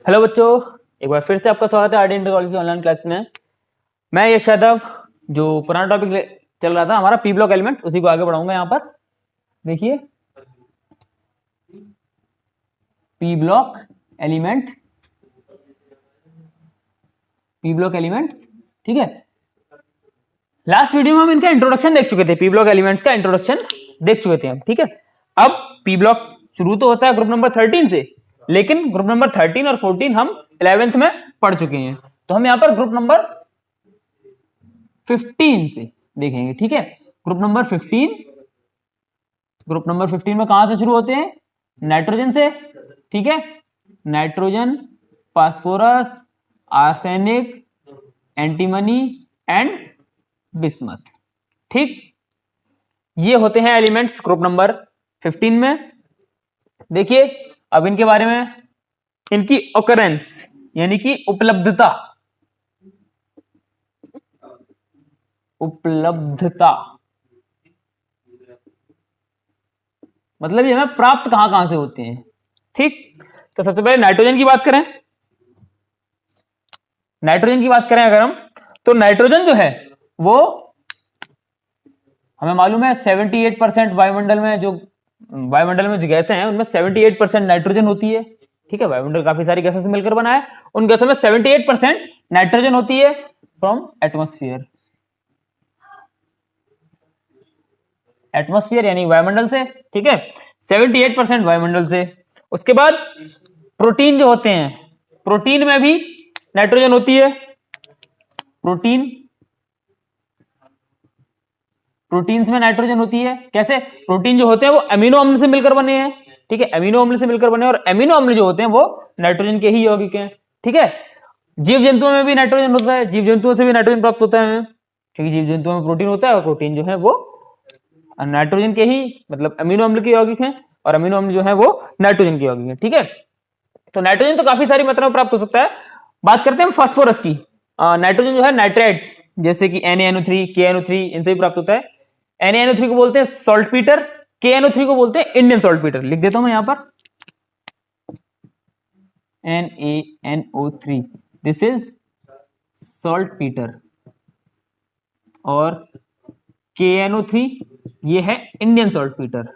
Hello बच्चों, एक बार फिर से आपका स्वागत है आरडी इंटर कॉलेज की ऑनलाइन क्लास में। मैं यश यादव, जो पुराना टॉपिक चल रहा था हमारा पी ब्लॉक एलिमेंट, उसी को आगे बढ़ाऊंगा। यहाँ पर देखिए P block element, P block elements, ठीक है। लास्ट वीडियो में हम इनका इंट्रोडक्शन देख चुके थे, पी ब्लॉक एलिमेंट्स का इंट्रोडक्शन देख चुके थे हम, ठीक है। अब पी ब्लॉक शुरू तो होता है ग्रुप नंबर 13 से, लेकिन ग्रुप नंबर 13 और 14 हम 11th में पढ़ चुके हैं, तो हम यहाँ पर ग्रुप नंबर 15 से देखेंगे, ठीक है। ग्रुप नंबर 15, ग्रुप नंबर 15 में कहां से शुरू होते हैं? नाइट्रोजन से, ठीक है। Nitrogen, phosphorus, arsenic, antimony and bismuth, ठीक। ये होते हैं एलिमेंट्स ग्रुप नंबर 15 में। देखिए अब इनके बारे में, इनकी ऑकरेंस यानी कि उपलब्धता, उपलब्धता मतलब ये हमें प्राप्त कहां कहां से होते हैं, ठीक। तो सबसे पहले नाइट्रोजन की बात करें, नाइट्रोजन की बात करें अगर हम, तो नाइट्रोजन जो है वो हमें मालूम है 78% वायुमंडल में जो गैसें हैं उनमें 78% नाइट्रोजन होती है, ठीक है। वायुमंडल काफी सारी गैसों से मिलकर बना है, उन गैसों में 78% नाइट्रोजन होती है फ्रॉम एटमॉस्फेयर, एटमॉस्फेयर यानी वायुमंडल से, ठीक है। 78% वायुमंडल से। उसके बाद प्रोटीन जो होते हैं, प्रोटीन में भी नाइट्रोजन होती है। प्रोटीन्स में नाइट्रोजन होती है। कैसे? प्रोटीन जो होते हैं वो अमीनो अम्ल से मिलकर बने हैं, ठीक है। अमीनो अम्ल से मिलकर बने, और अमीनो अम्ल जो होते हैं वो नाइट्रोजन के ही यौगिक हैं, ठीक है। जीव जंतुओं में भी नाइट्रोजन होता है, जीव जंतुओं से भी नाइट्रोजन प्राप्त होता है, क्योंकि जीव जंतुओं में प्रोटीन होता है और प्रोटीन जो है वो नाइट्रोजन के ही, मतलब अमीनो अम्ल के यौगिक हैं, और अमीनो अम्ल जो है वो नाइट्रोजन के यौगिक हैं, ठीक है। तो नाइट्रोजन तो काफी सारी मात्रा में प्राप्त हो सकता है। बात करते हैं फास्फोरस की। नाइट्रोजन जो है नाइट्रेट, जैसे कि NaNO3, KNO3, इनसे भी प्राप्त होता है। NaNO3 को बोलते हैं सॉल्टपीटर, KNO3 को बोलते हैं इंडियन सॉल्टपीटर। लिख देता हूं मैं यहां पर NaNO3, दिस इज सॉल्टपीटर, और KNO3 ये है इंडियन सॉल्टपीटर।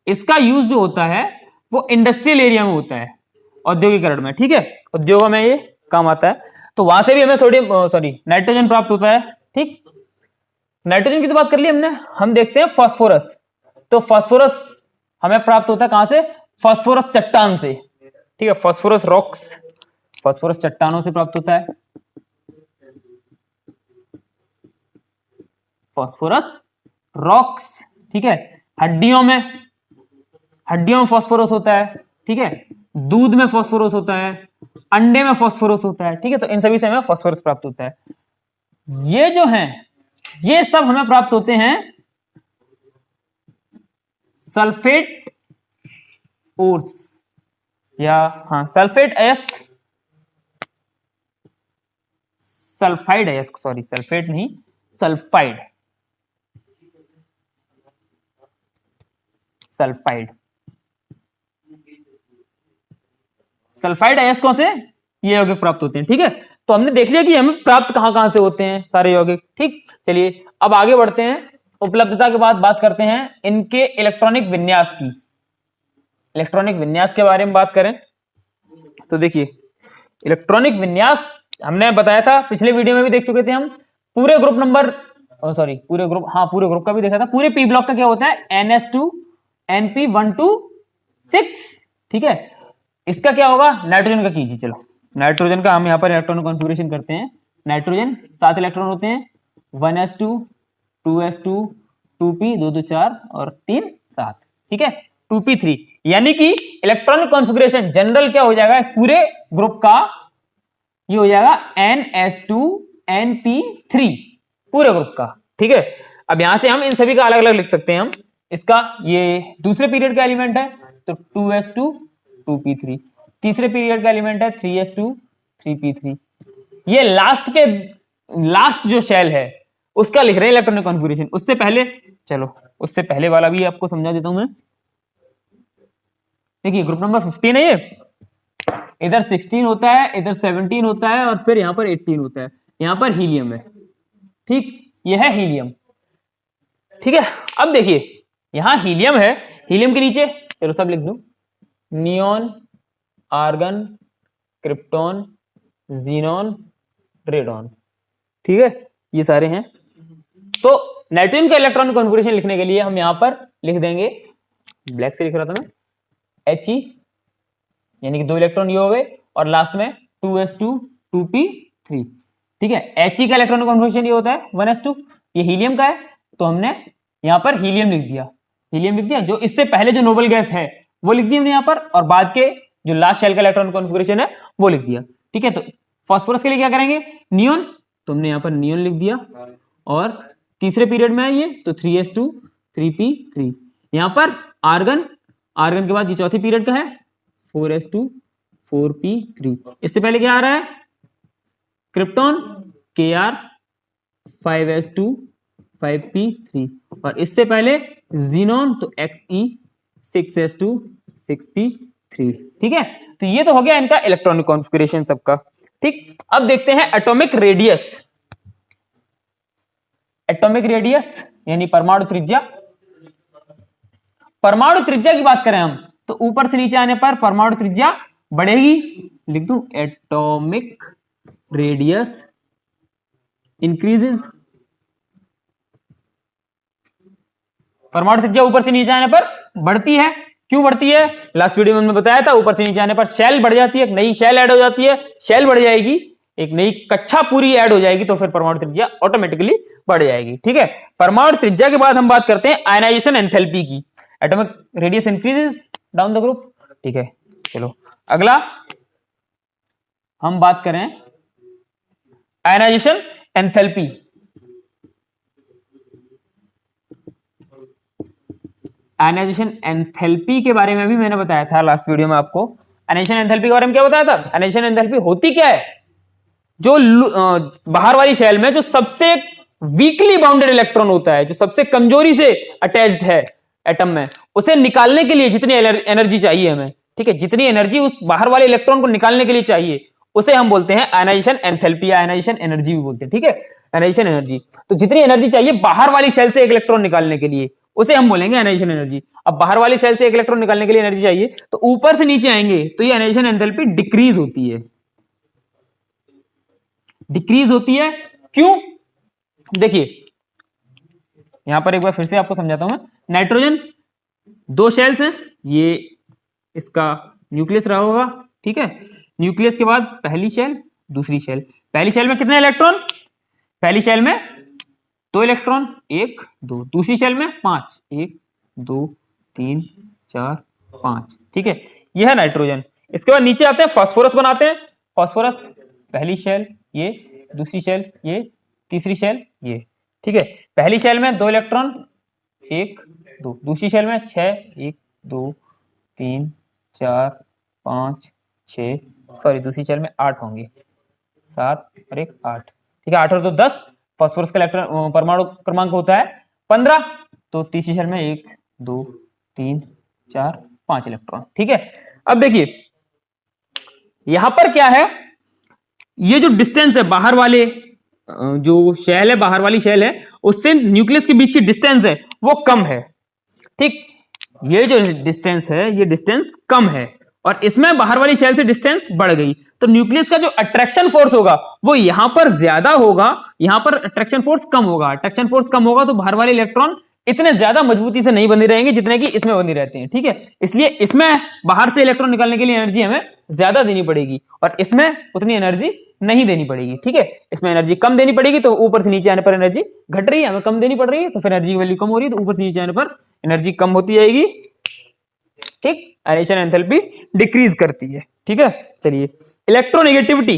इसका यूज जो होता है वो इंडस्ट्रियल एरिया में होता है, औद्योगिकरण में, ठीक है। उद्योगों में ये काम आता है, तो वहां से भी हमें नाइट्रोजन प्राप्त होता है, ठीक। नाइट्रोजन की तो बात कर ली हमने। हम देखते हैं फास्फोरस। तो फास्फोरस हमें प्राप्त होता है कहां से? फास्फोरस चट्टान से, ठीक है। फास्फोरस रॉक्स, फास्फोरस चट्टानों से प्राप्त होता है फास्फोरस रॉक्स, ठीक है। हड्डियों में फास्फोरस होता है, ठीक है। दूध में फास्फोरस होता है, अंडे में फास्फोरस होता है, ठीक है। तो इन सभी से हमें फास्फोरस प्राप्त होता है। ये जो हैं, ये सब हमें प्राप्त होते हैं सल्फेट ओर्स, या सल्फेट अयस्क, सल्फाइड अयस्क, सॉरी सल्फेट नहीं, सल्फाइड, सल्फाइड अयस्कों से ये यौगिक प्राप्त होते हैं, ठीक है। तो हमने देख लिया कि हमें प्राप्त कहां कहां से होते हैं सारे यौगिक, ठीक। चलिए अब आगे बढ़ते हैं। उपलब्धता के बाद बात करते हैं इनके इलेक्ट्रॉनिक विन्यास की। इलेक्ट्रॉनिक विन्यास के बारे में बात करें तो देखिए, इलेक्ट्रॉनिक विन्यास हमने बताया था, पिछले वीडियो में भी देख चुके थे हम। पूरे ग्रुप नंबर पूरे ग्रुप का भी देखा था। पूरे पी ब्लॉक का क्या होता है? NS2 NP126, ठीक है। इसका क्या होगा? नाइट्रोजन का कीजिए। चलो नाइट्रोजन का हम यहाँ पर इलेक्ट्रॉन कॉन्फ़िगरेशन करते हैं। नाइट्रोजन 7 इलेक्ट्रॉन होते हैं, 1s2 2s2 2p 2 2 4 और 3 7, ठीक है। 2p3 यानी कि इलेक्ट्रॉनिक कॉन्फ़िगरेशन जनरल क्या हो जाएगा इस पूरे ग्रुप का? ये हो जाएगा NS2 NP3 पूरे ग्रुप का, ठीक है। अब यहां से हम इन सभी का अलग अलग लिख सकते हैं हम। इसका ये दूसरे पीरियड का एलिमेंट है तो 2s2 2p3, तीसरे पीरियड का एलिमेंट है 3s2 3p3। ये लास्ट जो शेल है उसका लिख रहे हैं इलेक्ट्रॉनिक कॉन्फ़िगरेशन। उससे पहले वाला भी आपको समझा देता हूं मैं। देखिए ग्रुप नंबर 15 है ये, इधर 16 होता है, इधर 17 होता है और फिर यहाँ पर 18 होता है, यहाँ पर हीलियम है। ठीक, ये है हीलियम। ठीक है, अब देखिए यहां हीलियम है, हीलियम के नीचे चलो सब लिख दूं, neon, argon, krypton, xenon, radon. ठीक है, ये सारे हैं। तो नाइट्रोजन का इलेक्ट्रॉनिक कॉन्फ़िगरेशन लिखने के लिए हम यहां पर लिख देंगे, ब्लैक से लिख रहा था मैं, He, यानी कि 2 इलेक्ट्रॉन ये हो गए, और लास्ट में 2s2 2p3। ठीक है, He का इलेक्ट्रॉनिक कॉन्फ़िगरेशन ये होता है 1s2, ये हीलियम का है, तो हमने यहां पर हीलियम लिख दिया, हीलियम लिख दिया। जो इससे पहले जो नोबल गैस है वो लिख दी हमने यहां पर, और बाद के जो लास्ट शेल का इलेक्ट्रॉनिक कॉन्फ़िगरेशन है वो लिख दिया। ठीक है, तो फास्फोरस के लिए क्या करेंगे, नियॉन, तुमने यहां पर नियॉन लिख दिया, और तीसरे पीरियड में है ये तो 3s2 3p3। यहां पर आर्गन, आर्गन के बाद ये चौथे पीरियड का है 4s2 4p3। इससे पहले क्या आ रहा है, क्रिप्टॉन, Kr 5s2 5p3, और इससे पहले जीनोन तो Xe 6s2 6p3। ठीक है, तो ये तो हो गया इनका इलेक्ट्रॉनिक कॉन्फ़िगरेशन सबका। ठीक, अब देखते हैं एटॉमिक रेडियस। एटॉमिक रेडियस यानी परमाणु त्रिज्या। परमाणु त्रिज्या की बात करें हम तो ऊपर से नीचे आने पर परमाणु त्रिज्या बढ़ेगी, लिख दूं एटॉमिक रेडियस इंक्रीजेस। परमाणु त्रिज्या ऊपर से नीचे आने पर बढ़ती है, क्यों बढ़ती है, लास्ट वीडियो में हमने बताया था, ऊपर से नीचे आने पर शेल बढ़ जाती है, एक नई शेल ऐड हो जाती है, शेल बढ़ जाएगी, एक नई कक्षा पूरी ऐड हो जाएगी, तो फिर परमाणु त्रिज्या ऑटोमेटिकली बढ़ जाएगी। ठीक है, परमाणु त्रिज्या के बाद हम बात करते हैं आयनाइजेशन एंथैल्पी की। Atomic radius increases down the group. ठीक है, चलो अगला हम बात करें आयनाइजेशन एंथैल्पी। आयनाइजेशन एंथैल्पी के बारे में भी मैंने बताया था लास्ट वीडियो में आपको। आयनाइजेशन एंथैल्पी के बारे में क्या बताया था, आयनाइजेशन एंथैल्पी होती क्या है, जो बाहर वाली शेल में जो सबसे वीकली बाउंडेड इलेक्ट्रॉन होता है, जो सबसे कमजोरी से अटैच्ड है एटम में, उसे निकालने के लिए जितनी एनर्जी चाहिए हमें, ठीक है, जितनी एनर्जी उस बाहर वाले इलेक्ट्रॉन को निकालने के लिए चाहिए, उसे हम बोलते हैं आयनाइजेशन एंथैल्पी, आयनाइजेशन एनर्जी भी बोलते हैं। ठीक है, आयनाइजेशन एनर्जी, तो जितनी एनर्जी चाहिए बाहर वाली शेल से एक इलेक्ट्रॉन निकालने के लिए, उसे हम बोलेंगे आयनाइजेशन एनर्जी। अब बाहर वाली शेल से एक इलेक्ट्रॉन निकालने के लिए एनर्जी चाहिए, तो ऊपर से नीचे आएंगे तो ये आयनाइजेशन एंथैल्पी डिक्रीज होती है, डिक्रीज होती है। क्यों, देखिए यहां पर एक बार फिर से आपको समझाता हूं मैं। नाइट्रोजन 2 शेल्स हैं, ये इसका न्यूक्लियस रहा होगा। ठीक है, न्यूक्लियस के बाद पहली शेल, दूसरी शेल। पहली शेल में कितने इलेक्ट्रॉन, पहली शेल में 2 इलेक्ट्रॉन 1 2, दूसरी शेल में 5 1 2 3 4 5। ठीक है, यह है नाइट्रोजन। इसके बाद नीचे आते हैं, फास्फोरस बनाते हैं। फास्फोरस पहली शेल ये, दूसरी शेल ये, तीसरी शेल ये। ठीक है, पहली शेल में 2 इलेक्ट्रॉन 1 2, दूसरी शेल में 6 1 2 3 4 5 6, सॉरी दूसरी शेल में 8 होंगे, 7 और 1 8। ठीक है, 8 और 2 10। फास्फोरस का इलेक्ट्रॉन परमाणु क्रमांक होता है 15, तो तीसरी शेल में 1 2 3 4 5 इलेक्ट्रॉन। ठीक है, अब देखिए यहां पर क्या है, ये जो डिस्टेंस है बाहर वाले, जो शेल है, बाहर वाली शेल है, उससे न्यूक्लियस के बीच की डिस्टेंस है वो कम है। ठीक, ये जो डिस्टेंस है ये डिस्टेंस कम है, और इसमें बाहर वाली शेल से डिस्टेंस बढ़ गई, तो न्यूक्लियस का जो अट्रैक्शन फोर्स होगा वो यहां पर ज्यादा होगा, यहां पर अट्रैक्शन फोर्स कम होगा। अट्रैक्शन फोर्स कम होगा तो बाहर वाले इलेक्ट्रॉन इतने ज्यादा मजबूती से नहीं बंधे रहेंगे जितने कि इसमें बंधे रहते हैं। ठीक है, इसलिए इसमें बाहर से इलेक्ट्रॉन निकालने के लिए एनर्जी हमें ज्यादा देनी पड़ेगी, और इसमें उतनी एनर्जी नहीं देनी पड़ेगी। ठीक है, इसमें एनर्जी कम देनी पड़ेगी, तो ऊपर से नीचे आने पर एनर्जी घट रही है, हमें कम देनी पड़ रही है, तो फिर एनर्जी की वैल्यू कम हो रही है, तो ऊपर से नीचे आने पर एनर्जी कम होती जाएगी। ठीक, आयनाइजेशन एंथैल्पी डिक्रीज करती है। ठीक है, चलिए इलेक्ट्रोनेगेटिविटी,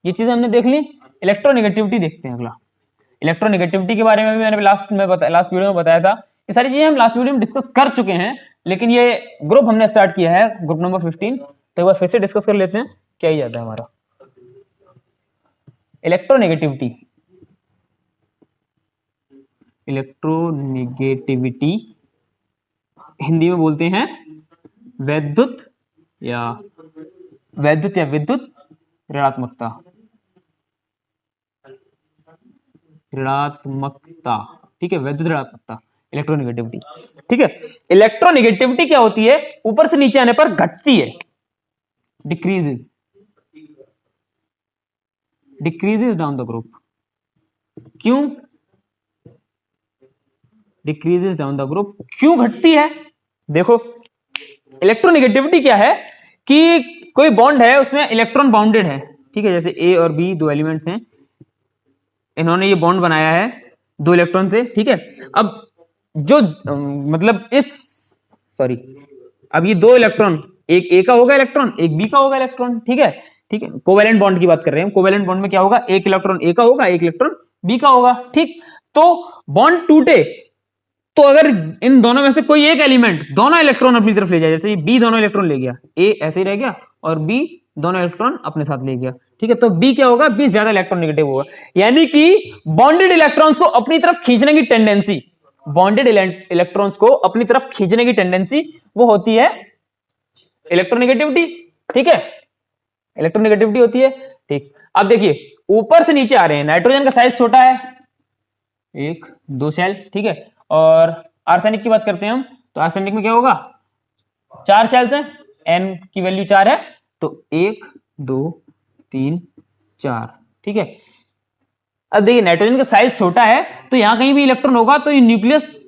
ये चीजें हमने देख ली। इलेक्ट्रोनेगेटिविटी देखते हैं अगला। इलेक्ट्रोनेगेटिविटी के बारे में भी मैंने लास्ट वीडियो में बताया था। ये सारी चीजें हम लास्ट वीडियो में डिस्कस कर चुके हैं, लेकिन ये ग्रुप हमने स्टार्ट किया है, ग्रुप नंबर 15, तो एक बार फिर से डिस्कस कर लेते हैं क्या ही जाता है हमारा। इलेक्ट्रोनेगेटिविटी, इलेक्ट्रोनेगेटिविटी हिंदी में बोलते हैं वैद्युत या विद्युत ऋणात्मकता, ठीक है, वैद्युत ऋणात्मकता, इलेक्ट्रोनेगेटिविटी। ठीक है, इलेक्ट्रोनेगेटिविटी क्या होती है, ऊपर से नीचे आने पर घटती है, डिक्रीजेस डाउन द ग्रुप। क्यों डिक्रीजेस डाउन द ग्रुप, क्यों घटती है? देखो, इलेक्ट्रोनेगेटिविटी क्या है कि कोई बॉन्ड है, उसमें इलेक्ट्रॉन बाउंडेड है, ठीक है, जैसे ए और बी दो एलिमेंट्स हैं, इन्होंने ये बॉन्ड बनाया है दो इलेक्ट्रॉन से, ठीक है। अब जो मतलब अब ये दो इलेक्ट्रॉन, एक ए का होगा इलेक्ट्रॉन, एक बी का होगा इलेक्ट्रॉन, ठीक है, ठीक है, कोवेलेंट बॉन्ड की बात कर रहे हैं। कोवेलेंट बॉन्ड में क्या होगा, एक इलेक्ट्रॉन ए का होगा, एक इलेक्ट्रॉन बी का होगा, ठीक। तो बॉन्ड टूटे तो अगर इन दोनों में से कोई एक एलिमेंट दोनों इलेक्ट्रॉन अपनी तरफ ले जाए, जैसे बी दोनों इलेक्ट्रॉन ले गया, ए ऐसे ही रह गया और बी दोनों इलेक्ट्रॉन अपने साथ ले गया, ठीक है, तो बी क्या होगा, बी ज्यादा इलेक्ट्रॉन नेगेटिव होगा। यानी कि बॉन्डेड इलेक्ट्रॉन्स को अपनी तरफ खींचने की टेंडेंसी, बॉन्डेड इलेक्ट्रॉन्स को अपनी तरफ खींचने की टेंडेंसी वो होती है इलेक्ट्रोनेगेटिविटी, ठीक है, इलेक्ट्रोनेगेटिविटी होती है, ठीक। अब देखिए ऊपर से नीचे आ रहे हैं, नाइट्रोजन का साइज छोटा है, एक दो शेल, ठीक है, और आर्सेनिक की बात करते हैं हम, तो आर्सेनिक में क्या होगा, चार शेल्स हैं, एन की वैल्यू 4 है, तो 1 2 3 4, ठीक है। अब देखिए नाइट्रोजन का साइज छोटा है, तो यहां कहीं भी इलेक्ट्रॉन होगा तो ये न्यूक्लियस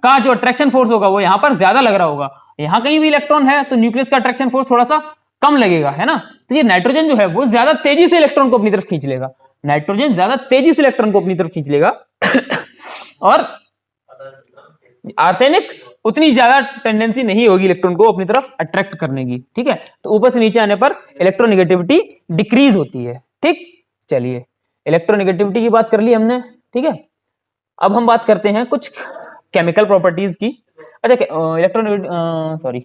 का जो अट्रैक्शन फोर्स होगा वो यहां पर ज्यादा लग रहा होगा, यहां कहीं भी इलेक्ट्रॉन है तो न्यूक्लियस का अट्रैक्शन फोर्स थोड़ा सा कम लगेगा, है ना। तो ये नाइट्रोजन जो है वो ज्यादा तेजी से इलेक्ट्रॉन को अपनी तरफ खींच लेगा, नाइट्रोजन ज्यादा तेजी से इलेक्ट्रॉन को अपनी तरफ खींच लेगा और आर्सेनिक उतनी ज्यादा टेंडेंसी नहीं होगी इलेक्ट्रॉन को अपनी तरफ अट्रैक्ट करने की, ठीक है। तो ऊपर से नीचे आने पर इलेक्ट्रोनेगेटिविटी डिक्रीज होती है, ठीक। चलिए इलेक्ट्रोनेगेटिविटी की बात कर ली हमने, ठीक है। अब हम बात करते हैं कुछ केमिकल प्रॉपर्टीज की। अच्छा सॉरी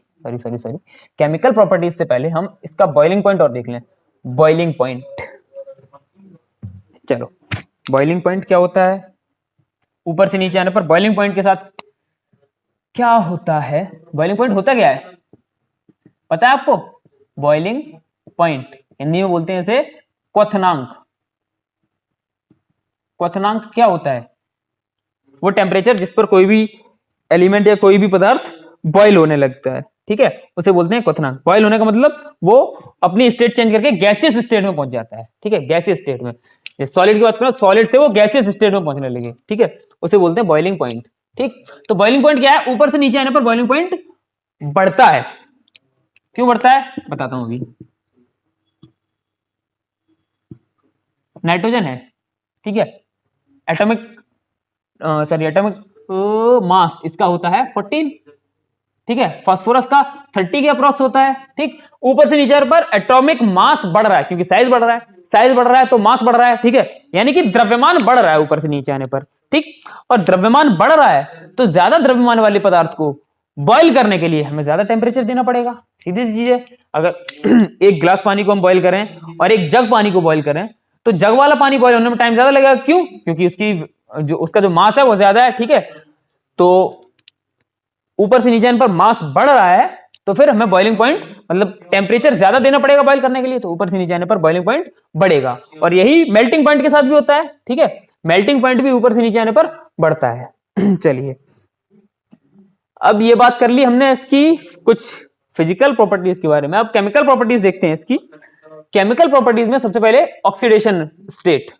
केमिकल प्रॉपर्टीज से पहले हम इसका बॉइलिंग पॉइंट और देख लें। बॉइलिंग पॉइंट, चलो बॉइलिंग पॉइंट क्या होता है, ऊपर से नीचे आने पर बॉइलिंग पॉइंट के साथ क्या होता है, बॉइलिंग पॉइंट होता क्या है पता है आपको? बॉइलिंग पॉइंट हिंदी में बोलते हैं इसे क्वथनांक। क्वथनांक क्या होता है? वो टेम्परेचर जिस पर कोई भी एलिमेंट या कोई भी पदार्थ बॉयल होने लगता है, ठीक है, उसे बोलते हैं क्वथनांक। बॉयल होने का मतलब वो अपनी स्टेट चेंज करके गैसियस स्टेट में पहुंच जाता है, ठीक है, गैसियस स्टेट में। सॉलिड की बात करो, सॉलिड से वो गैसियस स्टेट में पहुंचने लगे, ठीक है, उसे बोलते हैं बॉइलिंग पॉइंट, ठीक। तो बॉइलिंग पॉइंट क्या है? ऊपर से नीचे आने पर बॉइलिंग पॉइंट बढ़ता है। क्यों बढ़ता है बताता हूं अभी। नाइट्रोजन है, ठीक है, एटॉमिक मास इसका होता है 14, ठीक है, फास्फोरस का 30 के अप्रॉक्स होता है, ठीक। ऊपर से नीचे पर एटॉमिक मास बढ़ रहा है क्योंकि साइज बढ़ रहा है, साइज बढ़ रहा है तो मास बढ़ रहा है, ठीक है, यानी कि द्रव्यमान बढ़ रहा है ऊपर से नीचे आने पर, ठीक। और द्रव्यमान बढ़ रहा है तो ज्यादा द्रव्यमान वाले पदार्थ को बॉईल करने के लिए हमें ज्यादा टेम्परेचर देना पड़ेगा। सीधी सी चीज है, अगर एक गिलास पानी को हम बॉईल करें और एक जग पानी को बॉईल करें तो जग वाला पानी बॉईल होने में टाइम ज्यादा लगेगा। क्यों? क्योंकि उसका जो मास है वो ज्यादा है, ठीक है। तो ऊपर से नीचे आने पर मास बढ़ रहा है तो फिर हमें बॉइलिंग पॉइंट मतलब टेम्परेचर ज्यादा देना पड़ेगा बॉईल करने के लिए, तो ऊपर से नीचे आने पर बॉइलिंग पॉइंट बढ़ेगा। और यही मेल्टिंग पॉइंट के साथ भी होता है, ठीक है, मेल्टिंग पॉइंट भी ऊपर से नीचे आने पर बढ़ता है। चलिए अब ये बात कर ली हमने इसकी कुछ फिजिकल प्रॉपर्टीज के बारे में, अब केमिकल प्रॉपर्टीज देखते हैं इसकी। केमिकल प्रॉपर्टीज में सबसे पहले oxidation state,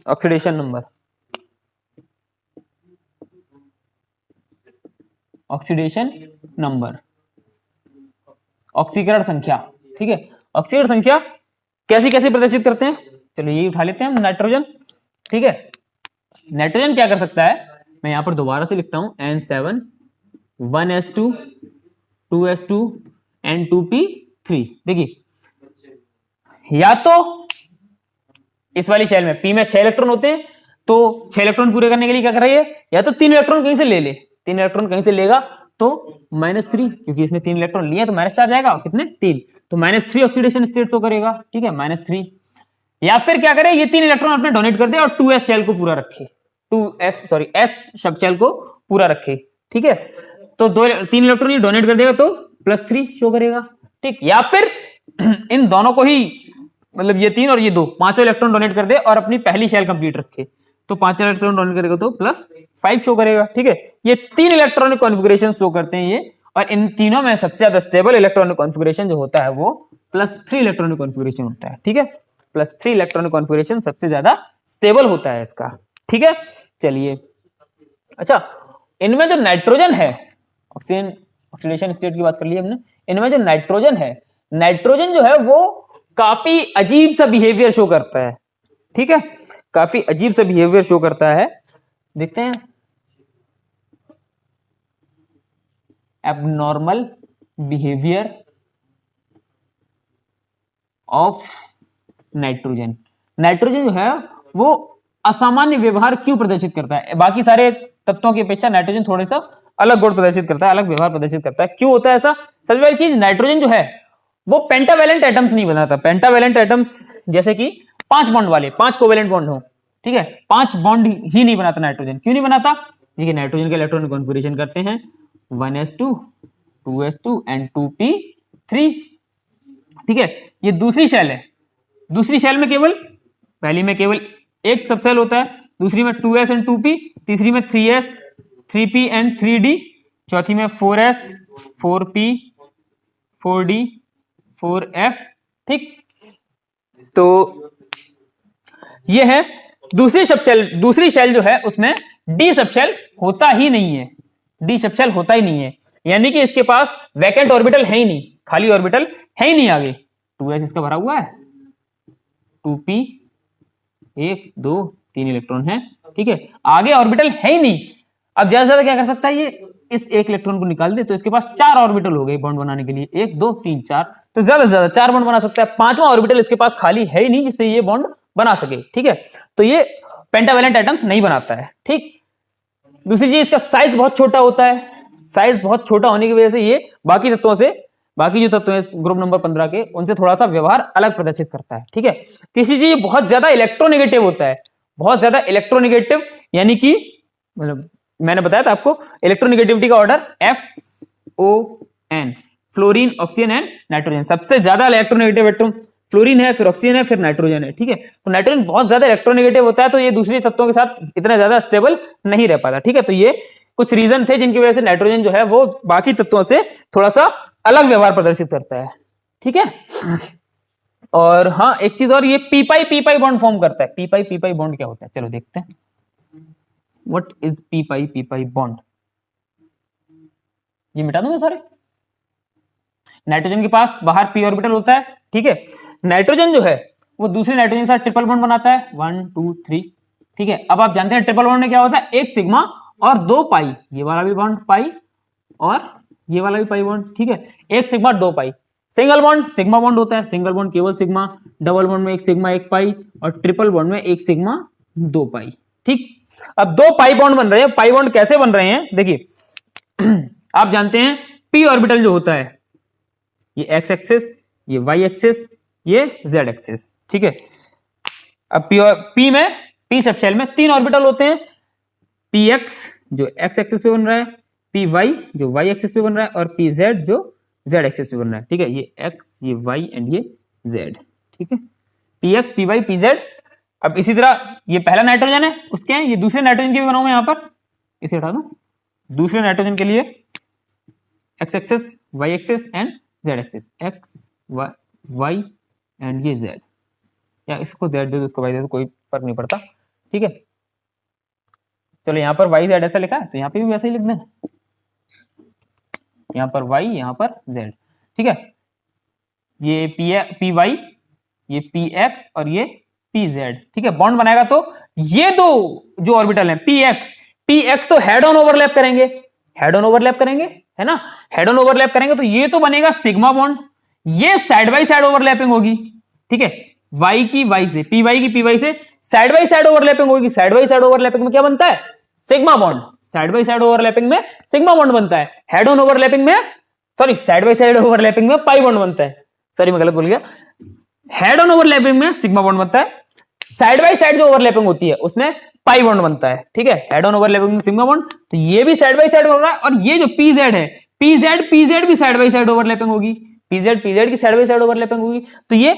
oxidation number, oxidation number, ऑक्सीकरण संख्या, ठीक है। ऑक्सीकरण संख्या कैसी कैसे प्रदर्शित करते हैं, चलो ये उठा लेते हैं हम, नाइट्रोजन, ठीक है। नाइट्रोजन क्या कर सकता है, मैं यहां पर दोबारा से लिखता हूं N7 1s2 2s2 N2p3। देखिए या तो इस वाली शेल में P में 6 इलेक्ट्रॉन होते हैं तो 6 इलेक्ट्रॉन पूरे करने के लिए क्या कर रही है, या तो 3 इलेक्ट्रॉन कहीं से ले ले, 3 इलेक्ट्रॉन कहीं से लेगा तो -3, क्योंकि इसने 3 इलेक्ट्रॉन लिए तो -4 जाएगा, कितने 3, तो -3 ऑक्सीडेशन स्टेट शो करेगा, ठीक है, -3। या फिर क्या करे, ये 3 इलेक्ट्रॉन अपने डोनेट कर दे और 2s शेल को पूरा रखे, एस शब्द शेल को पूरा रखे, ठीक है। तो 3 इलेक्ट्रॉन ये डोनेट कर देगा तो +3 शो करेगा, ठीक। या फिर इन दोनों को ही, मतलब ये 3 और ये 2, पांचों इलेक्ट्रॉन डोनेट कर दे और अपनी पहली शेल कंप्लीट रखे, तो 5 इलेक्ट्रॉन डोनेट करेगा तो +5 शो करेगा, ठीक है। ये 3 इलेक्ट्रॉनिक कॉन्फ़िगरेशन शो करते हैं ये, और इन तीनों में सबसे ज्यादा स्टेबल इलेक्ट्रॉनिक कॉन्फ़िगरेशन जो होता है वो +3 इलेक्ट्रॉनिक कॉन्फ़िगरेशन होता है, ठीक है। +3 इलेक्ट्रॉनिक कॉन्फ़िगरेशन सबसे ज्यादा स्टेबल होता है इसका, ठीक है। चलिए, अच्छा, इनमें जो नाइट्रोजन है, ऑक्सीजन ऑक्सीडेशन स्टेट की बात कर ली हमने, इनमें जो नाइट्रोजन है, नाइट्रोजन जो है वो काफी अजीब सा बिहेवियर शो करता है, ठीक है, काफी अजीब सा बिहेवियर शो करता है। देखते हैं, abnormal behaviour of nitrogen. Nitrogen जो है वो असामान्य व्यवहार क्यों प्रदर्शित करता है? बाकी सारे तत्वों की अपेक्षा नाइट्रोजन थोड़ा सा अलग गुण प्रदर्शित करता है, अलग व्यवहार प्रदर्शित करता है। क्यों होता है ऐसा? सबसे पहली चीज, नाइट्रोजन जो है वो पेंटावेलेंट एटम्स नहीं बनाता। पेंटावेलेंट एटम्स जैसे कि 5 बॉन्ड वाले, 5 कोवेलेंट बॉन्ड हो, ठीक है, 5 बॉन्ड ही नहीं बनाता नाइट्रोजन। क्यों नहीं बनाता? देखिए, नाइट्रोजन के इलेक्ट्रॉन कॉन्फ़िगरेशन करते हैं 1s2 2s2 एंड 2p3, ठीक है। ये दूसरी शेल है, दूसरी शेल में केवल, पहली में केवल एक सब शेल होता है, दूसरी में 2s एंड 2p, तीसरी में 3s 3p एंड 3d, चौथी में 4s 4p 4d 4f, ठीक। तो ये है दूसरी सबशेल। दूसरी शेल जो है उसमें डी सबशेल होता ही नहीं है, डी सबशेल होता ही नहीं है, यानी कि इसके पास वैकेंट ऑर्बिटल है ही नहीं, खाली ऑर्बिटल है ही नहीं आगे। 2s इसका भरा हुआ है, 2p 1 2 3 इलेक्ट्रॉन है, ठीक है, आगे ऑर्बिटल है ही नहीं। अब ज्यादा से ज्यादा क्या कर सकता है ये, इस एक इलेक्ट्रॉन को निकाल दे तो इसके पास 4 ऑर्बिटल हो गए बॉन्ड बनाने के लिए, 1 2 3 4, तो ज्यादा से ज्यादा 4 बॉन्ड बना सकता है। 5वां ऑर्बिटल इसके पास खाली है ही नहीं जिससे ये बॉन्ड बना सके, ठीक है। तो ये पेंटावेलेंट एटम्स नहीं बनाता है, ठीक। दूसरी चीज, इसका साइज बहुत छोटा होता है। साइज बहुत छोटा होने की वजह से ये बाकी तत्वों से, बाकी जो तत्व हैं ग्रुप नंबर 15 के, उनसे थोड़ा सा व्यवहार अलग प्रदर्शित करता है, ठीक है। तीसरी चीज, बहुत ज्यादा इलेक्ट्रोनेगेटिव होता है, बहुत ज्यादा इलेक्ट्रोनेगेटिव, यानी कि मतलब मैंने बताया था आपको इलेक्ट्रोनेगेटिविटी का order FON, fluorine, oxygen and nitrogen. सबसे ज्यादा इलेक्ट्रोनेगेटिव एटम फ्लोरीन है, फिर ऑक्सीजन है, फिर नाइट्रोजन है, ठीक है। तो नाइट्रोजन बहुत ज्यादा इलेक्ट्रोनेगेटिव होता है, तो ये दूसरे तत्वों के साथ इतना ज्यादा स्टेबल नहीं रह पाता, ठीक है। तो ये कुछ रीजन थे जिनकी वजह से नाइट्रोजन जो है वो बाकी तत्वों से थोड़ा सा अलग व्यवहार प्रदर्शित करता है, ठीक है। और हाँ, एक चीज और, ये पी पाई बॉन्ड फॉर्म करता है। पी पाई बॉन्ड क्या होता है, चलो देखते हैं। What is P pi bond? ये मिटा दूंगा सारे। नाइट्रोजन के पास बाहर p ऑर्बिटल होता है, ठीक है। नाइट्रोजन जो है वो दूसरे नाइट्रोजन के साथ ट्रिपल बॉन्ड बनाता है, 1 2 3, ठीक है। अब आप जानते हैं ट्रिपल बॉन्ड में क्या होता है, 1 सिग्मा और 2 पाई, ये वाला भी बॉन्ड पाई और ये वाला भी पाई बॉन्ड, ठीक है। 1 सिग्मा 2 पाई। सिंगल बॉन्ड सिग्मा बॉन्ड होता है, सिंगल बॉन्ड केवल सिग्मा, डबल बॉन्ड में 1 सिग्मा 1 पाई, और ट्रिपल बॉन्ड में 1 सिग्मा 2 पाई, ठीक। अब 2 पाई बॉन्ड बन रहे हैं। पाई बॉन्ड कैसे बन रहे हैं, देखिए आप जानते हैं p ऑर्बिटल जो होता है, ये x एक्सिस, ये y एक्सिस, ये z एक्सिस, ठीक है। अब p में, p सबशेल में 3 ऑर्बिटल होते हैं, px जो x एक्सिस पे बन रहा है, py जो y एक्सिस पे बन रहा है, और pz जो z एक्सिस पे बन रहा है, ठीक है। ये x, ये y एंड ये z, ठीक है। px py pz। अब इसी तरह ये पहला नाइट्रोजन है, उसके हैं ये दूसरे नाइट्रोजन के भी बनाऊं मैं यहां पर, इसे हटा दूं। दूसरे नाइट्रोजन के लिए x axis, y axis and z axis, x y and ये z, या इसको z दे दो, इसको y दे दो, कोई फर्क नहीं पड़ता, ठीक है। चलो यहाँ पर y z ऐसा लिखा है तो यहाँ पे भी वैसा ही लिख दें, यहाँ पर y, यहाँ पर z, ठीक है। ये py, ये px और ये pz, ठीक है। बॉन्ड बनाएगा तो ये दो जो ऑर्बिटल हैं px तो हेड ऑन ओवरलैप करेंगे, हेड ऑन ओवरलैप करेंगे, है ना, हेड ऑन ओवरलैप करेंगे, तो ये तो बनेगा सिग्मा बॉन्ड, ये साइड बाय साइड ओवरलैपिंग होगी, ठीक है। y की y से, py की py से साइड बाय साइड ओवरलैपिंग होगी। साइड बाय साइड ओवरलैपिंग में क्या बनता है, sigma bond. Side by side overlapping में सिग्मा बॉन्ड बनता है। हेड ऑन ओवरलैपिंग में, sorry, side by side overlapping में पाई बॉन्ड बनता है, सॉरी मैं गलत बोल गया। हेड ऑन ओवरलैपिंग में सिग्मा बॉन्ड बनता है, साइड बाय साइड जो ओवरलैपिंग होती है उसमें पाई बॉन्ड बनता है, ठीक है, head on overlapping sigma bond. तो ये भी साइड बाय साइड हो रहा है, और ये जो पीजेड है, पीजेड भी साइड बाय साइड ओवरलैपिंग होगी, पीजेड की साइड बाय साइड ओवरलैपिंग होगी। तो ये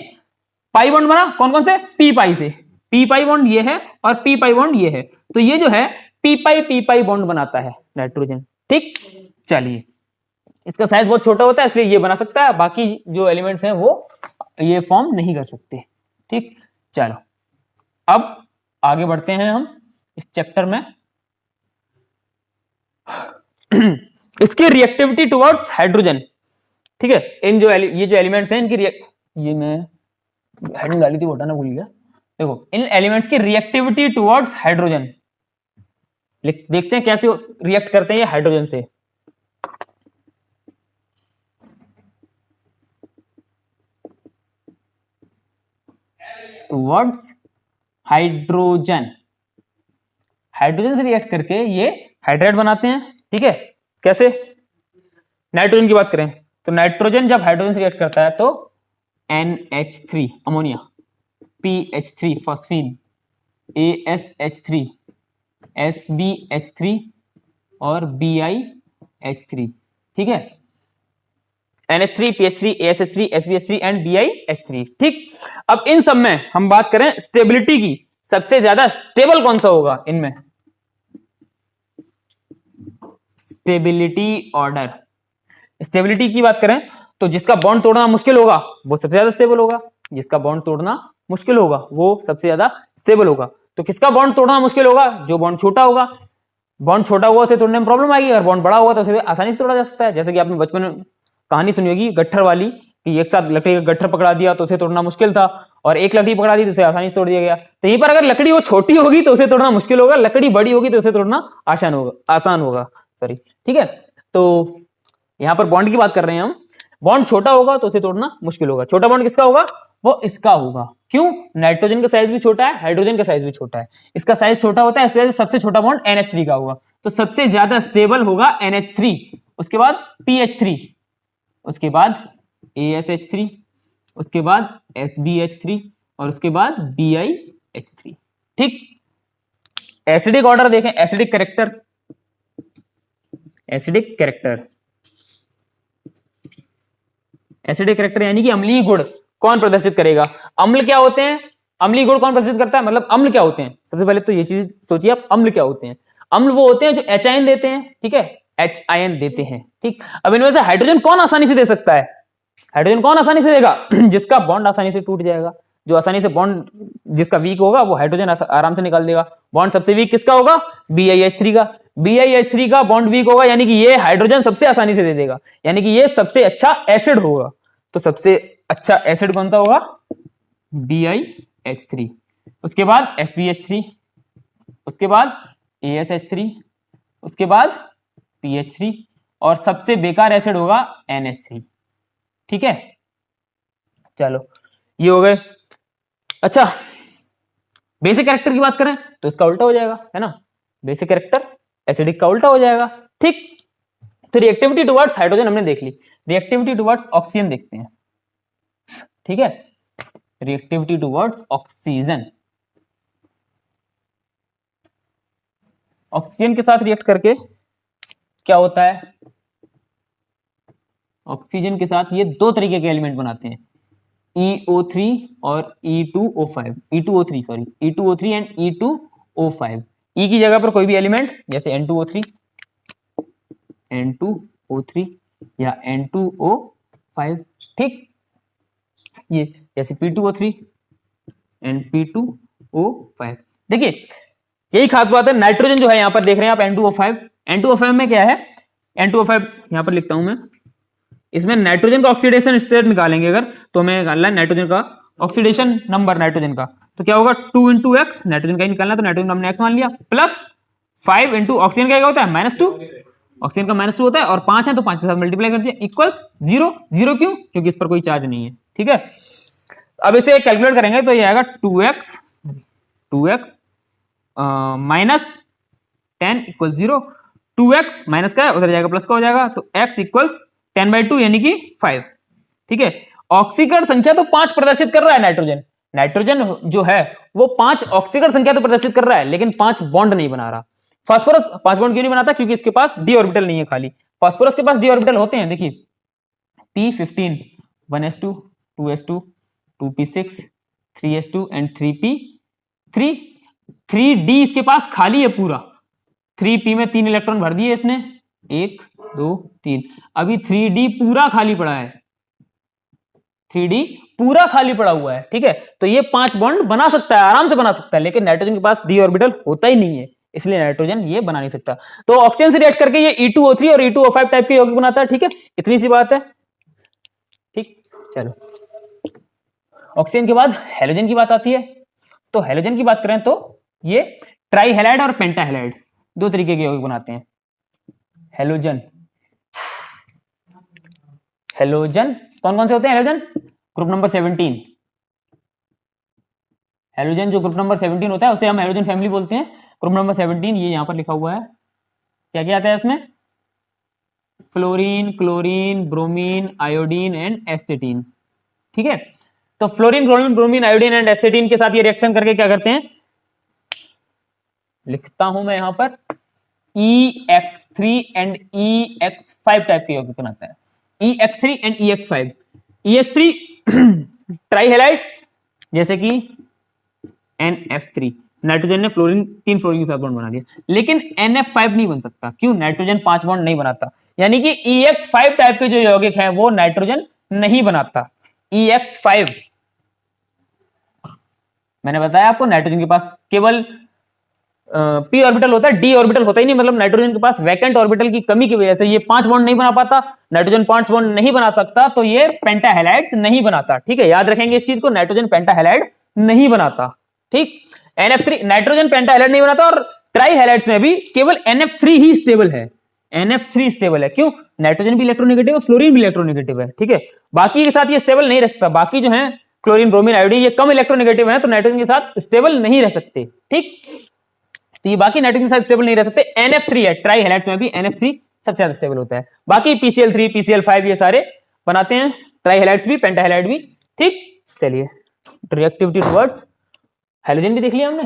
पाई बॉन्ड बना कौन कौन से, पी पाई से, पी पाई बॉन्ड ये है और पी पाई बॉन्ड ये है। तो ये जो है पी पाई बॉन्ड बनाता है नाइट्रोजन, ठीक। चलिए, इसका साइज बहुत छोटा होता है इसलिए ये बना सकता है, बाकी जो एलिमेंट्स हैं वो ये फॉर्म नहीं कर सकते, ठीक। चलो अब आगे बढ़ते हैं हम इस चैप्टर में। इसकी रिएक्टिविटी टुवर्ड्स हाइड्रोजन, ठीक है। इन जो ये जो एलिमेंट्स हैं इनकी ये मैं हेडिंग डाली थी वो हटाना भूल गया। देखो इन एलिमेंट्स की रिएक्टिविटी टुवर्ड्स हाइड्रोजन, देखते हैं कैसे रिएक्ट करते हैं ये हाइड्रोजन से। टुवर्ड्स हाइड्रोजन, हाइड्रोजन से रिएक्ट करके ये हाइड्राइड बनाते हैं, ठीक है। कैसे, नाइट्रोजन की बात करें तो नाइट्रोजन जब हाइड्रोजन से रिएक्ट करता है तो NH3 ammonia, PH3 phosphine, ASH3, SbH3 और BiH3, ठीक है। NH3, PH3, ASH3, SbH3 and BiH3, ठीक। अब इन सब में हम बात करें स्टेबिलिटी की, सबसे ज्यादा स्टेबल कौन सा होगा इनमें, स्टेबिलिटी ऑर्डर, स्टेबिलिटी की बात करें तो जिसका बॉन्ड तोड़ना मुश्किल होगा वो सबसे ज्यादा स्टेबल होगा, जिसका बॉन्ड तोड़ना मुश्किल होगा वो सबसे ज्यादा स्टेबल होगा। तो किसका बॉन्ड तोड़ना मुश्किल होगा, जो बॉन्ड छोटा होगा, बॉन्ड छोटा हुआ उसे तोड़ने में प्रॉब्लम आएगी, अगर बॉन्ड बड़ा होगा तो उसे आसानी से तोड़ा जा सकता है। जैसे कि आपने बचपन में कहानी सुनी होगी गट्ठर वाली, कि एक साथ लकड़ी का गट्ठर पकड़ा दिया तो उसे तोड़ना मुश्किल था, और एक लकड़ी पकड़ा दी तो उसे आसानी से तोड़ दिया गया। तो यहीं पर अगर लकड़ी वो छोटी होगी तो उसे तोड़ना मुश्किल होगा, लकड़ी बड़ी होगी तो उसे तोड़ना आसान होगा, सॉरी, ठीक है। तो यहां पर बॉन्ड की बात कर रहे हैं हम, बॉन्ड छोटा होगा तो उसे तोड़ना मुश्किल होगा। छोटा बॉन्ड किसका होगा, वो इसका होगा। क्यों, नाइट्रोजन का साइज भी छोटा है, हाइड्रोजन का साइज भी छोटा है, इसका साइज छोटा होता है, इस वजह से सबसे छोटा बॉन्ड NH3 का होगा। तो सबसे ज्यादा स्टेबल होगा NH3, उसके बाद PH3, उसके बाद ASH3, उसके बाद SbH3 और उसके बाद BiH3, ठीक। एसिडिक ऑर्डर देखें, acidic character, acidic character, acidic character यानी कि अम्लीय गुण कौन प्रदर्शित करेगा। अम्ल क्या होते हैं, अम्लीय गुण कौन प्रदर्शित करता है, मतलब अम्ल क्या होते हैं। सबसे पहले तो ये चीज सोचिए आप, अम्ल क्या होते हैं। अम्ल वो होते हैं जो H आयन देते हैं, ठीक है, H आयन देते हैं, ठीक। अब इनमें से हाइड्रोजन कौन आसानी से दे सकता है, हाइड्रोजन कौन आसानी से देगा जिसका बॉन्ड आसानी से टूट जाएगा, जो आसानी से बॉन्ड जिसका वीक होगा वो हाइड्रोजन आराम से निकाल देगा। बॉन्ड सबसे वीक किसका होगा, BiH3 का, BiH3 का बॉन्ड वीक होगा, यानी कि ये हाइड्रोजन सबसे आसानी से दे देगा, यानी कि ये सबसे अच्छा एसिड होगा। तो सबसे अच्छा एसिड कौन सा होगा, BiH3, उसके बाद SbH3, उसके बाद ASH3, उसके बाद PH3 और सबसे बेकार एसिड होगा NH3, ठीक है। चलो ये हो गए। अच्छा, बेसिक कैरेक्टर की बात करें तो इसका उल्टा हो जाएगा, है ना, बेसिक कैरेक्टर एसिडिक का उल्टा हो जाएगा, ठीक। तो रिएक्टिविटी टुवर्ड्स हाइड्रोजन हमने देख ली, रिएक्टिविटी टुवर्ड्स ऑक्सीजन देखते हैं, ठीक है। रिएक्टिविटी टुवर्ड्स ऑक्सीजन, ऑक्सीजन के साथ रिएक्ट करके क्या होता है, ऑक्सीजन के साथ ये दो तरीके के एलिमेंट बनाते हैं, EO3 और E2O5, E2O3 sorry, E2O3 and E2O5। E की जगह पर कोई भी एलिमेंट जैसे N2O3 या N2O5, ठीक। ये जैसे P2O3 एंड P2O5। देखिए यही खास बात है, नाइट्रोजन जो है यहां पर देख रहे हैं आप N2O5, N2O5 में क्या है, N2O5 यहां पर लिखता हूं मैं, इसमें नाइट्रोजन का ऑक्सीडेशन स्टेट निकालेंगे अगर, तो हमें निकालना है नाइट्रोजन का ऑक्सीडेशन नंबर नाइट्रोजन का, तो क्या होगा 2 × x, नाइट्रोजन का ही निकालना है तो नाइट्रोजन हमने x मान लिया, प्लस 5 × ऑक्सीजन का क्या होता है -2, ऑक्सीजन का -2 होता है, और 5 है तो 5 के साथ मल्टीप्लाई कर दिया, इक्वल्स 0, 0 क्यों, क्योंकि इस पर कोई चार्ज नहीं है, ठीक है। अब इसे कैलकुलेट करेंगे तो ये आएगा 2x -10 = 0, 2x माइनस का है उधर जाएगा प्लस का हो जाएगा, तो x = 10/2 यानी कि 5, ठीक है। ऑक्सीकरण संख्या तो 5 प्रदर्शित कर रहा है नाइट्रोजन, नाइट्रोजन जो है वो 5 ऑक्सीकरण संख्या तो प्रदर्शित कर रहा है लेकिन 5 बॉन्ड नहीं बना रहा। फास्फोरस 5 बॉन्ड क्यों नहीं बनाता? क्योंकि इसके पास डी ऑर्बिटल नहीं है खाली। फास्फोरस के पास डी ऑर्बिटल होते हैं, देखिए P15 1s2 2s2 2p6 3s2 and 3p3 3d इसके पास खाली है पूरा। 3p में 3 इलेक्ट्रॉन भर दिए इसने, 1 2 3, अभी 3d पूरा खाली पड़ा है, 3d पूरा खाली पड़ा हुआ है। ठीक है, तो ये 5 बॉन्ड बना सकता है, आराम से बना सकता है, लेकिन नाइट्रोजन के पास डी ऑर्बिटल होता ही नहीं है, इसलिए नाइट्रोजन ये बना नहीं सकता। तो ऑक्सीजन से रिएक्ट करके ये E2O3 और E2O5 टाइप के यौगिक बनाता है। ठीक है, इतनी सी बात है। ठीक, चलो ऑक्सीजन के बाद हेलोजन की बात आती है। तो हेलोजन की बात करें तो ये ट्राई हैलाइड और पेंटा हैलाइड दो तरीके के यौगिक बनाते हैं। हेलोजन, हेलोजन कौन कौन से होते हैं? हेलोजन ग्रुप नंबर 17, हेलोजन जो ग्रुप नंबर 17 होता है उसे हम हेलोजन फैमिली बोलते हैं। ग्रुप नंबर 17 ये यहां पर लिखा हुआ है। क्या क्या आता है इसमें? Fluorine, chlorine, bromine, iodine and astatine. ठीक है, तो fluorine, chlorine, bromine, iodine and astatine के साथ ये रिएक्शन करके क्या करते हैं? लिखता हूं मैं यहां पर EX3 एंड EX5 टाइप के यौगिक बनाता है। EX3 and EX5। EX3 try halide जैसे कि NF3, नाइट्रोजन ने फ्लोरीन 3 फ्लोरीन के साथ बॉन्ड बना दिया, लेकिन NF5 नहीं बन सकता। क्यों? नाइट्रोजन 5 बॉन्ड नहीं बनाता, यानी कि EX5 टाइप के जो यौगिक हैं वो नाइट्रोजन नहीं बनाता। EX5 मैंने बताया आपको, नाइट्रोजन के पास केवल p ऑर्बिटल होता है, d ऑर्बिटल होता ही नहीं, मतलब नाइट्रोजन के पास वैकेंट ऑर्बिटल की कमी की वजह से ये 5 बॉन्ड नहीं बना पाता। नाइट्रोजन 5 बॉन्ड नहीं बना सकता तो ये पेंटाहैलाइड्स नहीं बनाता। ठीक है, याद रखेंगे इस चीज को, नाइट्रोजन पेंटाहैलाइड नहीं बनाता। ठीक, NF3 नाइट्रोजन पेंटाहैलाइड नहीं बनाता, और ट्राईहैलाइड्स में भी केवल NF3 ही स्टेबल है। NF3 स्टेबल है, क्यों? नाइट्रोजन भी इलेक्ट्रोनेगेटिव है, फ्लोरीन भी इलेक्ट्रोनेगेटिव है। ठीक है, बाकी के साथ ये स्टेबल नहीं रह सकता। बाकी जो है क्लोरीन, ब्रोमीन, आयोडीन ये कम इलेक्ट्रोनेगेटिव है, तो नाइट्रोजन के साथ स्टेबल नहीं रह सकते। ठीक, तो ये बाकी नाइट्रोजन के साथ स्टेबल नहीं रह सकते। NF3 है, ट्राईहैलाइड्स में भी NF3 सबसे ज्यादा स्टेबल होता है। बाकी PCl3, PCl5 ये सारे बनाते हैं, ट्राईहैलाइड्स भी, पेंटाहैलाइड भी। ठीक, चलिए रिएक्टिविटी टुवर्ड्स हेलोजन भी देख लिया हमने।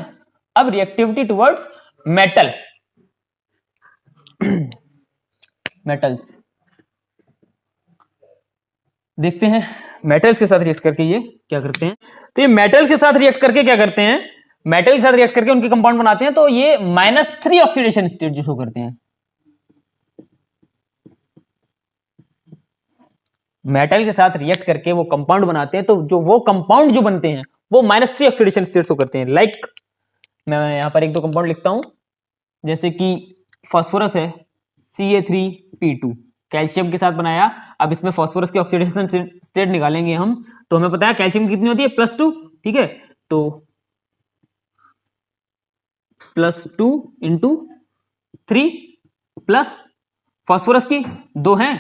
अब रिएक्टिविटी टुवर्ड्स मेटल, मेटल्स देखते हैं। मेटल्स के साथ रिएक्ट करके ये क्या करते हैं? तो ये मेटल्स के साथ रिएक्ट करके क्या करते हैं? मेटल के साथ रिएक्ट करके उनके कंपाउंड बनाते हैं, तो ये -3 ऑक्सीडेशन स्टेट जो शो करते हैं। मेटल के साथ रिएक्ट करके वो कंपाउंड बनाते हैं, तो जो वो कंपाउंड जो बनते हैं वो -3 ऑक्सीडेशन स्टेट शो करते हैं। लाइक मैं यहां पर एक दो कंपाउंड लिखता हूं, जैसे कि फास्फोरस है Ca3P2, कैल्शियम के साथ बनाया। अब इसमें फास्फोरस की ऑक्सीडेशन स्टेट निकालेंगे हम, तो हमें पता है कैल्शियम कितनी होती है? +2। ठीक है, तो +2 × 3 प्लस फास्फोरस की 2 हैं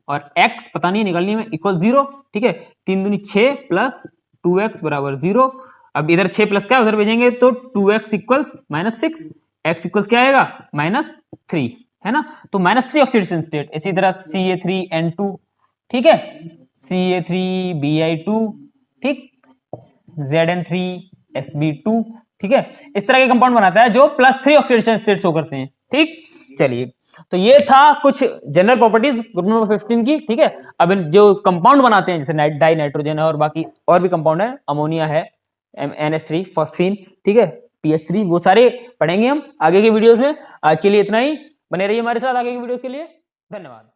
और x पता नहीं निकालनी में, इक्वल 0। ठीक है, 3 दूनी 6 प्लस 2x बराबर 0। अब इधर 6 प्लस क्या उधर भेजेंगे तो 2x इक्वल्स -6, x इक्वल्स क्या आएगा? -3, है ना। तो -3 ऑक्सीडेशन स्टेट। इसी तरह Ca3N2, ठीक है, Ca3Bi2, ठीक, Zn3Sb2, ठीक है, इस तरह के कंपाउंड बनाता है जो +3 ऑक्सीडेशन स्टेट शो करते हैं। ठीक, चलिए तो ये था कुछ जनरल प्रॉपर्टीज ग्रुप नंबर 15 की। ठीक है, अब इन जो कंपाउंड बनाते हैं जैसे डाई नाइट्रोजन है और बाकी और भी कंपाउंड है, अमोनिया है, NH3 फॉस्फीन, ठीक है, PH3, वो सारे पढ़ेंगे हम आगे के वीडियोस में। आज के लिए इतना ही, बने रहिए हमारे साथ आगे के वीडियोस के लिए। धन्यवाद।